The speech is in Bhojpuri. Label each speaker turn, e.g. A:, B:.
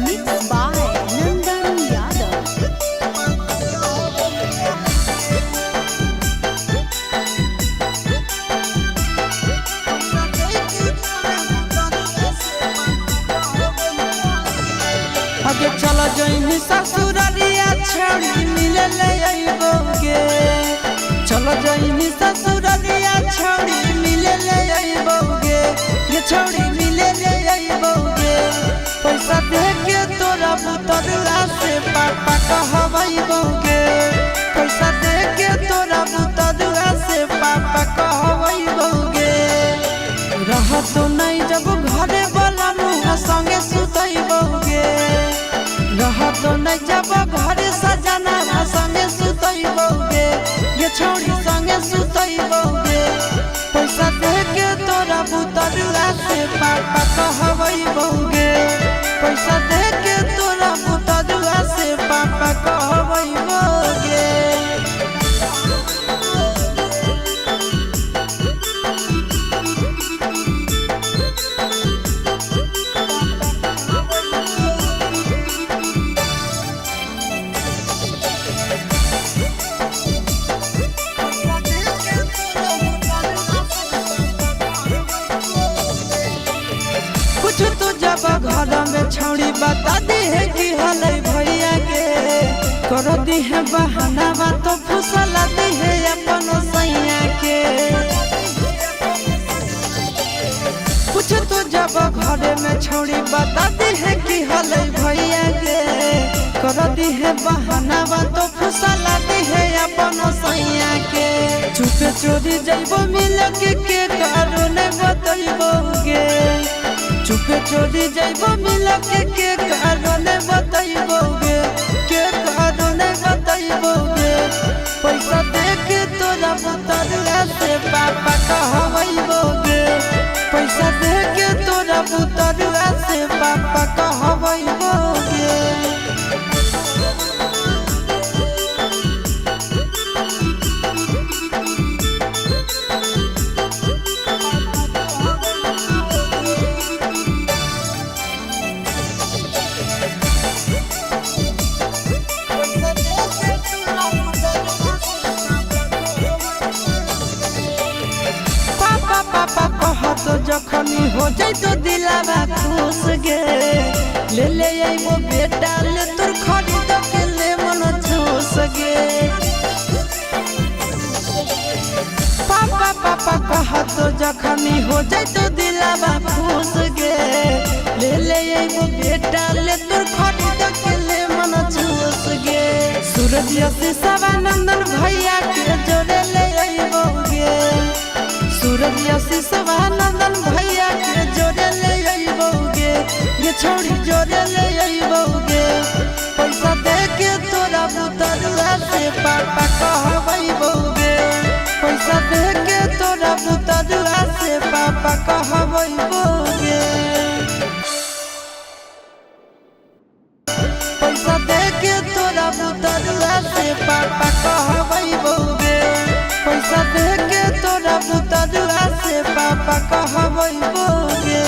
A: Mixed by Nandan Yadav.
B: आगे चला जइनी ससुरारिया छौड़ी मिले ले अइबोगे। चला जइनी ससुरारिया छौड़ी मिले ले अइबोगे। ये छौड़ी मिले ले अइबोगे। पैसा दे के तोरा बुतरुआ से पापा कहबइबोगे। पैसा दे के तोरा बुतरुआ से पापा कहबइबोगे। रह तो नहीं जब घरे वाला मुँह संगे सुतइबोगे। रह तो नहीं जब घरे सजना संगे सुतइबोगे। ये छौड़ी संगे सुतइबोगे। पैसा दे के तोरा बुतरुआ से पापा कहबइबोगे। पैसा दे के तोरा बुतरुआ से पापा कहबइबोगे। कुछ तो जब घर में छौड़ी बता दी है कि हलै भैया के। कर दी है बहाना तो फुसला दी है अपन सैया के। कुछ तो जब घर में छौड़ी बता दी है कि हलै भैया के। कर दी है बहाना तो फुसला दी है अपन सैया के। चुपे चोरी जइबो मिल के कारण बतइबोगे। चुपे चोरी जइबो मिल के कारण बतइबोगे। के कारण बतइबोगे। पैसा दे के तोरा बुतरुआ से पापा कहबइबोगे। पैसा दे के तोरा बुतरुआ से पापा कहबइबोगे। पापा कहत जखनी हो जाई तो दिलावा खुश गे। ले ले आइबो बेटा ले तोर खरीद के ले मन खुश गे। पापा कहत जखनी हो जाई तो दिलावा खुश गे। ले ले आइबो बेटा ले तोर खरीद के ले मन खुश गे। सूरज से सवानंदन भैया के जोड़े ले आइबोगे। सूरज से सवानंदन भैया के जोड़े ले अइबोगे। ये छौड़ी जोड़े ले अइबोगे। पैसा दे के तोरा बुतरुआ से पापा कहबइबोगे। पैसा दे के तोरा बुतरुआ से पापा कहबइबोगे। पैसा दे के तोरा बुतरुआ से पापा कहबइबोगे। पैसा दे के तोरा बुतरुआ से पापा कहबइबोगे।